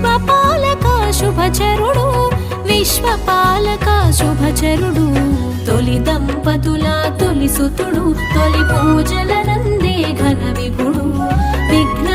విశ్వపాలక శుభచరుడు విశ్వపాలక శుభచరుడు తొలి దంపతుల తొలి సుతుడు తొలి పూజల నందే ఘన విభుడు విఘ్న